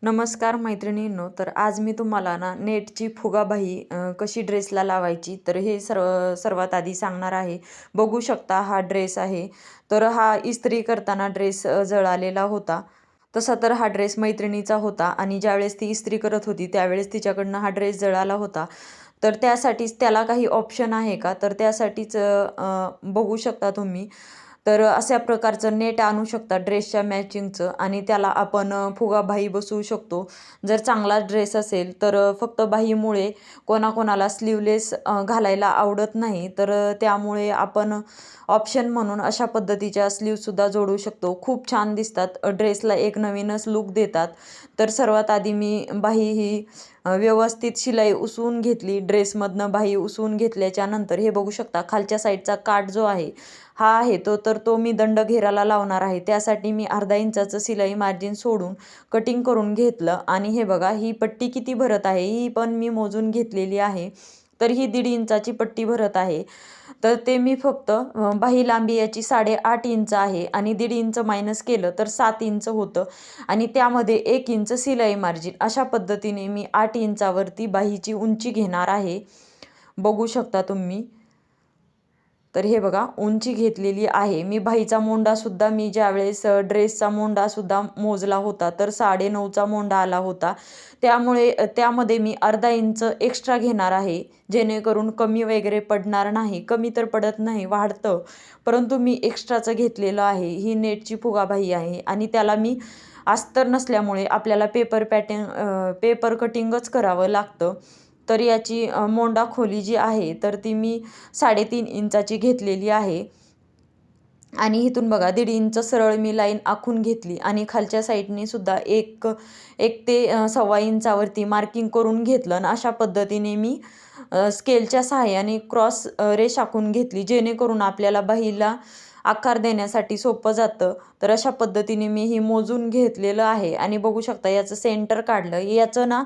नमस्कार मैत्रिणींनो. तर आज मी तुम्हाला ना नेटची फुगाबाई कशी ड्रेसला लावायची तर हे सर्वात आधी सांगणार आहे. बघू शकता हा ड्रेस आहे. तर हा इस्त्री करताना ड्रेस जळालेला होता. तसा तर हा ड्रेस मैत्रिणीचा होता आणि ज्यावेळेस ती इस्त्री करत होती त्यावेळेस तिच्याकडनं हा ड्रेस जळाला होता. तर त्यासाठीच त्याला काही ऑप्शन आहे का, तर त्यासाठीच बघू शकता तुम्ही. तर अशा प्रकारचं नेट आणू शकता ड्रेसच्या मॅचिंगचं आणि त्याला आपण फुगाबाई बसवू शकतो. जर चांगला ड्रेस असेल तर फक्त बाहीमुळे कोणाकोणाला स्लीवलेस घालायला आवडत नाही. तर त्यामुळे आपण ऑप्शन म्हणून अशा पद्धतीच्या स्लीवसुद्धा जोडू शकतो. खूप छान दिसतात, ड्रेसला एक नवीनच लूक देतात. तर सर्वात आधी मी बाही ही व्यवस्थित शिलाई उसवून घेतली. ड्रेसमधनं बाही उसवून घेतल्याच्या नंतर हे बघू शकता खालच्या साईडचा काठ जो आहे हा आहे तो मी दंड घेराला लावणार आहे. त्यासाठी मी अर्धा इंचाचं शिलाई मार्जिन सोडून कटिंग करून घेतलं आणि हे बघा ही पट्टी किती भरत आहे ही पण मी मोजून घेतलेली आहे. तर ही 1.5 इंचाची पट्टी भरत आहे. तर ते मी फक्त बाही लांबी याची 8.5 इंच आहे आणि 1.5 इंच मायनस केलं तर 7 इंच होतं आणि त्यामध्ये 1 इंच शिलाई मार्जिन अशा पद्धतीने मी 8 इंचावरती बाहीची उंची घेणार आहे. बघू शकता तुम्ही. तर हे बघा उंची घेतलेली आहे. मी बाहीचा मोंडासुद्धा मी ज्यावेळेस ड्रेसचा मोंडासुद्धा मोजला होता तर 9.5चा मोंडा आला होता. त्यामुळे त्यामध्ये मी अर्धा इंच एक्स्ट्रा घेणार आहे, जेणेकरून कमी वगैरे पडणार नाही. कमी तर पडत नाही, वाढतं, परंतु मी एक्स्ट्राचं घेतलेलं आहे. ही नेटची फुगाबाई आहे आणि त्याला मी अस्तर नसल्यामुळे आपल्याला पेपर कटिंगच करावं लागतं. तर याची मोंडा खोली जी आहे तर ती मी 3.5 इंचाची घेतलेली आहे आणि इथून बघा 1.5 इंच सरळ मी लाईन आखून घेतली आणि खालच्या साईडने सुद्धा एक एक ते 1.25 इंचावरती मार्किंग करून घेतलं आणि अशा पद्धतीने मी स्केलच्या सहाय्याने क्रॉस रेष आखून घेतली, जेणेकरून आपल्याला बाहीला आकार देण्यासाठी सोपं जातं. तर अशा पद्धतीने मी ही मोजून घेतलेलं आहे आणि बघू शकता याचं सेंटर काढलं. याचं ना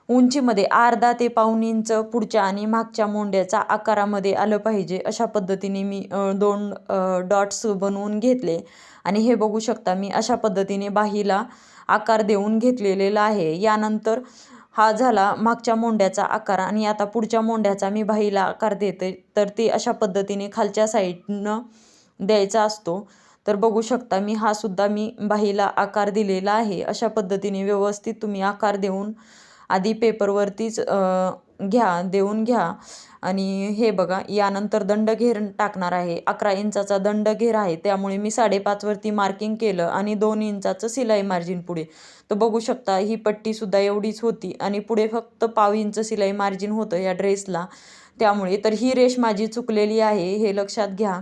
उंचीमध्ये अर्धा ते पाऊण इंच पुढच्या आणि मागच्या मोंड्याचा आकारामध्ये आलं पाहिजे. अशा पद्धतीने मी 2 डॉट्स बनवून घेतले आणि हे बघू शकता मी अशा पद्धतीने बाहीला आकार देऊन घेतलेला आहे. यानंतर हा झाला मागच्या मोंड्याचा आकार आणि आता पुढच्या मोंड्याचा मी बाहीला आकार देते. तर ते अशा पद्धतीने खालच्या साईडनं द्यायचा असतो. तर बघू शकता हा सुद्धा मी बाहीला आकार दिलेला आहे. अशा पद्धतीने व्यवस्थित तुम्ही आकार देऊन आधी पेपरवरतीच देऊन घ्या आणि हे बघा यानंतर दंडघेर टाकणार आहे. 11 इंचाचा दंडघेर आहे, त्यामुळे मी 5.5 वरती मार्किंग केलं आणि 2 इंचाचं शिलाई मार्जिन पुढे. तर बघू शकता ही पट्टीसुद्धा एवढीच होती आणि पुढे फक्त पाव इंच शिलाई मार्जिन होतं या ड्रेसला. त्यामुळे तर ही रेष माझी चुकलेली आहे हे लक्षात घ्या.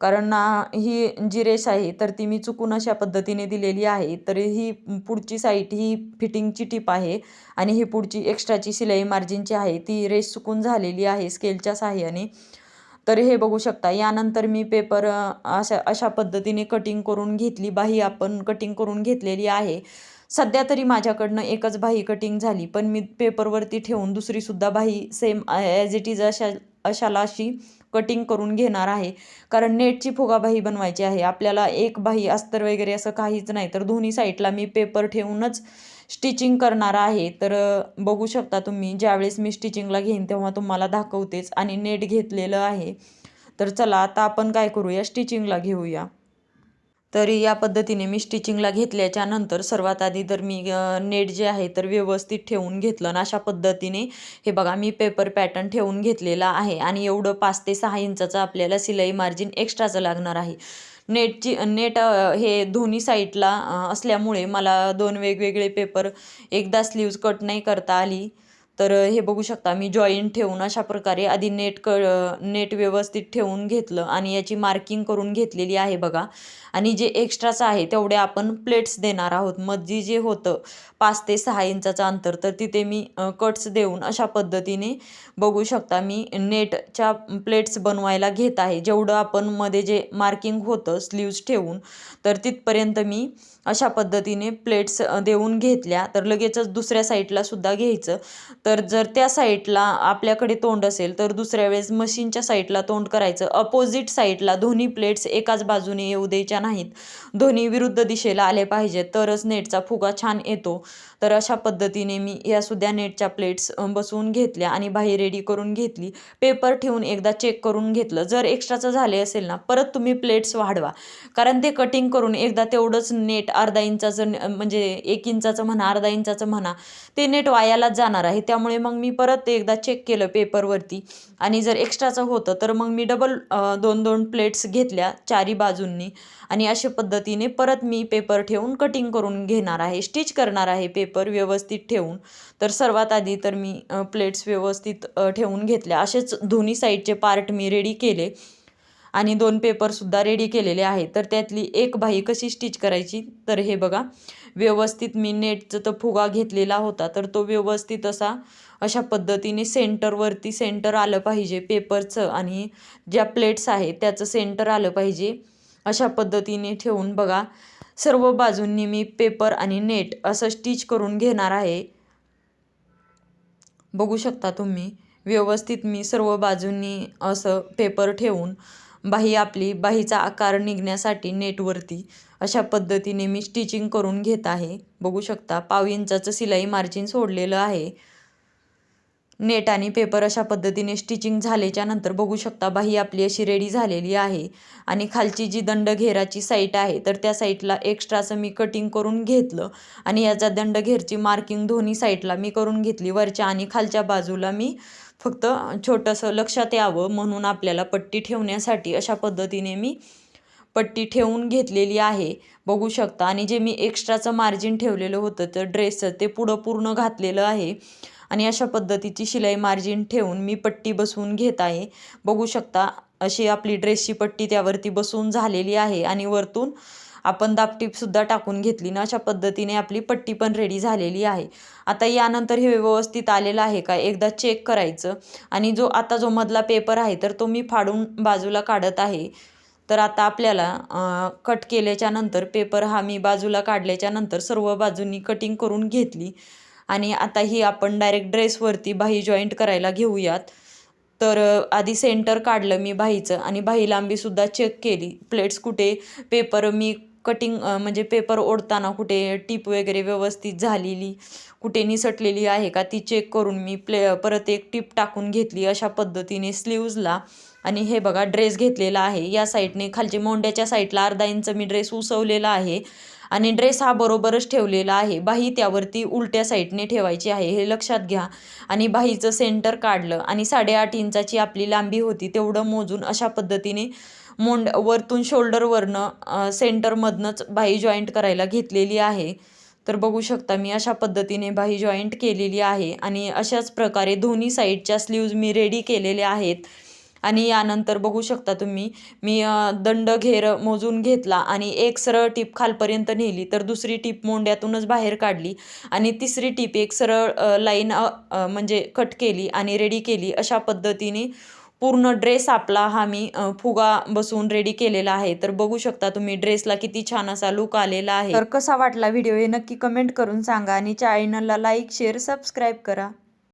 कारण ही जी रेष आहे तर ती मी चुकून अशा पद्धतीने दिलेली आहे. तर ही पुढची साईड ही फिटिंगची टिप आहे आणि ही पुढची एक्स्ट्राची शिलाई मार्जिनची आहे, ती रेष चुकून झालेली आहे स्केलच्या साहाय्याने. तर हे बघू शकता. यानंतर मी पेपर अशा अशा पद्धतीने कटिंग करून घेतली. बाही आपण कटिंग करून घेतलेली आहे. सध्या तरी माझ्याकडनं एकच बाही कटिंग झाली, पण मी पेपरवरती ठेवून दुसरीसुद्धा बाही सेम ॲज इट इज अशाला अशी कटिंग करून घेणार आहे. कारण नेटची फुगाबाई बनवायची आहे आपल्याला. एक बाही अस्तर वगैरे असं काहीच नाही, तर दोन्ही साईडला मी पेपर ठेवूनच स्टिचिंग करणार आहे. तर बघू शकता तुम्ही. ज्यावेळेस मी स्टिचिंगला घेईन तेव्हा तुम्हाला दाखवतेच आणि नेट घेतलेलं आहे. तर चला आता आपण काय करूया, स्टिचिंगला घेऊया. तर या पद्धतीने मी स्टिचिंगला घेतल्याच्या नंतर सर्वात आधी तर मी नेट जे आहे तर व्यवस्थित ठेवून घेतलं आणि अशा पद्धतीने हे बघा मी पेपर पॅटर्न ठेवून घेतलेला आहे आणि एवढं 5 ते 6 इंचाचं आपल्याला शिलाई मार्जिन एक्स्ट्राचं लागणार आहे. नेट हे दोन्ही साईडला असल्यामुळे मला 2 वेगवेगळे पेपर एकदा स्लीव्ज कट नाही करता आली. तर हे बघू शकता मी जॉईंट ठेवून अशा प्रकारे आधी नेट व्यवस्थित ठेवून घेतलं आणि याची मार्किंग करून घेतलेली आहे बघा. आणि जे एक्स्ट्राचं आहे तेवढे आपण प्लेट्स देणार आहोत. मध्ये जे होतं 5 ते 6 इंचाचं अंतर तर तिथे मी कट्स देऊन अशा पद्धतीने बघू शकता मी नेटच्या प्लेट्स बनवायला घेत आहे. जेवढं आपण मध्ये जे मार्किंग होतं स्लीव्ज ठेवून तर तिथपर्यंत मी अशा पद्धतीने प्लेट्स देऊन घेतल्या. तर लगेचच दुसऱ्या साईडला सुद्धा घ्यायचं. तर जर त्या साईडला आपल्याकडे तोंड असेल तर दुसऱ्या वेळेस मशीनच्या साईडला तोंड करायचं. अपोजिट साईडला दोन्ही प्लेट्स एकाच बाजूने येऊ द्यायच्या नाहीत, दोन्ही विरुद्ध दिशेला आले पाहिजेत, तरच नेटचा फुगा छान येतो. तर अशा पद्धतीने मी या सुद्धा नेटच्या प्लेट्स बसवून घेतल्या आणि बाही रेडी करून घेतली. पेपर ठेवून एकदा चेक करून घेतलं. जर एक्स्ट्राचं झाले असेल ना, परत तुम्ही प्लेट्स वाढवा, कारण ते कटिंग करून एकदा तेवढंच नेट अर्धा इंचाचं म्हणजे 1 इंचाचं म्हणा, अर्धा इंचाचं म्हणा, ते नेट वायालाच जाणार आहे. त्यामुळे मग मी परत एकदा चेक केलं पेपरवरती आणि जर एक्स्ट्राचं होतं तर मग मी डबल 2-2 प्लेट्स घेतल्या चारी बाजूंनी आणि अशा पद्धतीने परत मी पेपर ठेवून कटिंग करून घेणार आहे, स्टिच करणार आहे पेपर व्यवस्थित ठेवून. तर सर्वात आधी तर मी प्लेट्स व्यवस्थित ठेवून घेतल्या. असेच दोन्ही साईडचे पार्ट मी रेडी केले आणि 2 पेपरसुद्धा रेडी केलेले आहेत. तर त्यातली एक बाही कशी स्टिच करायची, तर हे बघा, व्यवस्थित मी नेटचा तो फुगा घेतलेला होता, तर तो व्यवस्थित अशा पद्धतीने सेंटरवरती सेंटर आलं पाहिजे पेपरचं आणि ज्या प्लेट्स आहेत त्याचं सेंटर आलं पाहिजे. अशा पद्धतीने ठेवून बघा, सर्व बाजूंनी मी पेपर आणि नेट असं स्टिच करून घेणार आहे. बघू शकता तुम्ही, व्यवस्थित मी सर्व बाजूंनी असं पेपर ठेवून बाहीचा आकार निघण्यासाठी नेटवरती अशा पद्धतीने मी स्टिचिंग करून घेत आहे. बघू शकता 1/2 इंचाचं शिलाई मार्जिन सोडलेलं आहे. नेट आणि पेपर अशा पद्धतीने स्टिचिंग झाल्याच्या नंतर बघू शकता बाही आपली अशी रेडी झालेली आहे आणि खालची जी दंडघेराची साईड आहे तर त्या साईडला एक्स्ट्राचं मी कटिंग करून घेतलं आणि याचा दंडघेरची मार्किंग दोन्ही साईडला मी करून घेतली. वरच्या आणि खालच्या बाजूला मी फक्त छोटंसं लक्षात यावं म्हणून आपल्याला पट्टी ठेवण्यासाठी अशा पद्धतीने मी पट्टी ठेवून घेतलेली आहे. बघू शकता आणि जे मी एक्स्ट्राचं मार्जिन ठेवलेलं होतं तर ड्रेसचं ते पुढं पूर्ण घातलेलं आहे आणि अशा पद्धतीची शिलाई मार्जिन ठेवून मी पट्टी बसवून घेत आहे. बघू शकता अशी आपली ड्रेसची पट्टी त्यावरती बसवून झालेली आहे आणि वरतून आपण दाबटीपसुद्धा टाकून घेतली ना, अशा पद्धतीने आपली पट्टी पण रेडी झालेली आहे. आता यानंतर हे व्यवस्थित आलेलं आहे का एकदा चेक करायचं आणि जो मधला पेपर आहे तर तो मी फाडून बाजूला काढत आहे. तर आता आपल्याला कट केल्याच्या नंतर पेपर हा मी बाजूला काढल्याच्या नंतर सर्व बाजूंनी कटिंग करून घेतली आणि आता ही आपण डायरेक्ट ड्रेसवरती बाही जॉईंट करायला घेऊयात. तर आधी सेंटर काढलं मी बाहीचं आणि बाही लांबीसुद्धा चेक केली. प्लेट्स कुठे पेपर मी कटिंग म्हणजे पेपर ओढताना कुठे टीप वगैरे व्यवस्थित झालेली, कुठे निसटलेली आहे का ती चेक करून मी परत एक टीप टाकून घेतली अशा पद्धतीने स्लीव्जला. आणि हे बघा ड्रेस घेतलेला आहे. या साईडने खालची मोंड्याच्या साईडला अर्धा इंच मी ड्रेस उसवलेला आहे आणि ड्रेस हा बरोबरच ठेवलेला आहे. बाही त्यावरती उलट्या साईडने ठेवायची आहे हे लक्षात घ्या. आणि बाहीचं सेंटर काढलं आणि 8.5 इंचाची आपली लांबी होती तेवढं मोजून अशा पद्धतीने वरतून शोल्डरवरनं सेंटरमधनंच बाही जॉईंट करायला घेतलेली आहे. तर बघू शकता मी अशा पद्धतीने बाही जॉईंट केलेली आहे आणि अशाच प्रकारे दोन्ही साईडच्या स्लीव्ज मी रेडी केलेल्या आहेत. आणि यानंतर बघू शकता तुम्ही मी दंडघेर मोजून घेतला आणि एक सरळ टीप खालपर्यंत नेली, तर दुसरी टीप मोंड्यातूनच बाहेर काढली आणि तिसरी टीप एक सरळ लाईन म्हणजे कट केली आणि रेडी केली. अशा पद्धतीने पूर्ण ड्रेस आपला हा मी फुगा बसवून रेडी केलेला आहे. तर बघू शकता तुम्ही ड्रेसला किती छान असा लुक आलेला आहे. तर कसा वाटला व्हिडिओ हे नक्की कमेंट करून सांगा आणि चॅनलला लाईक, शेअर, सबस्क्राईब करा.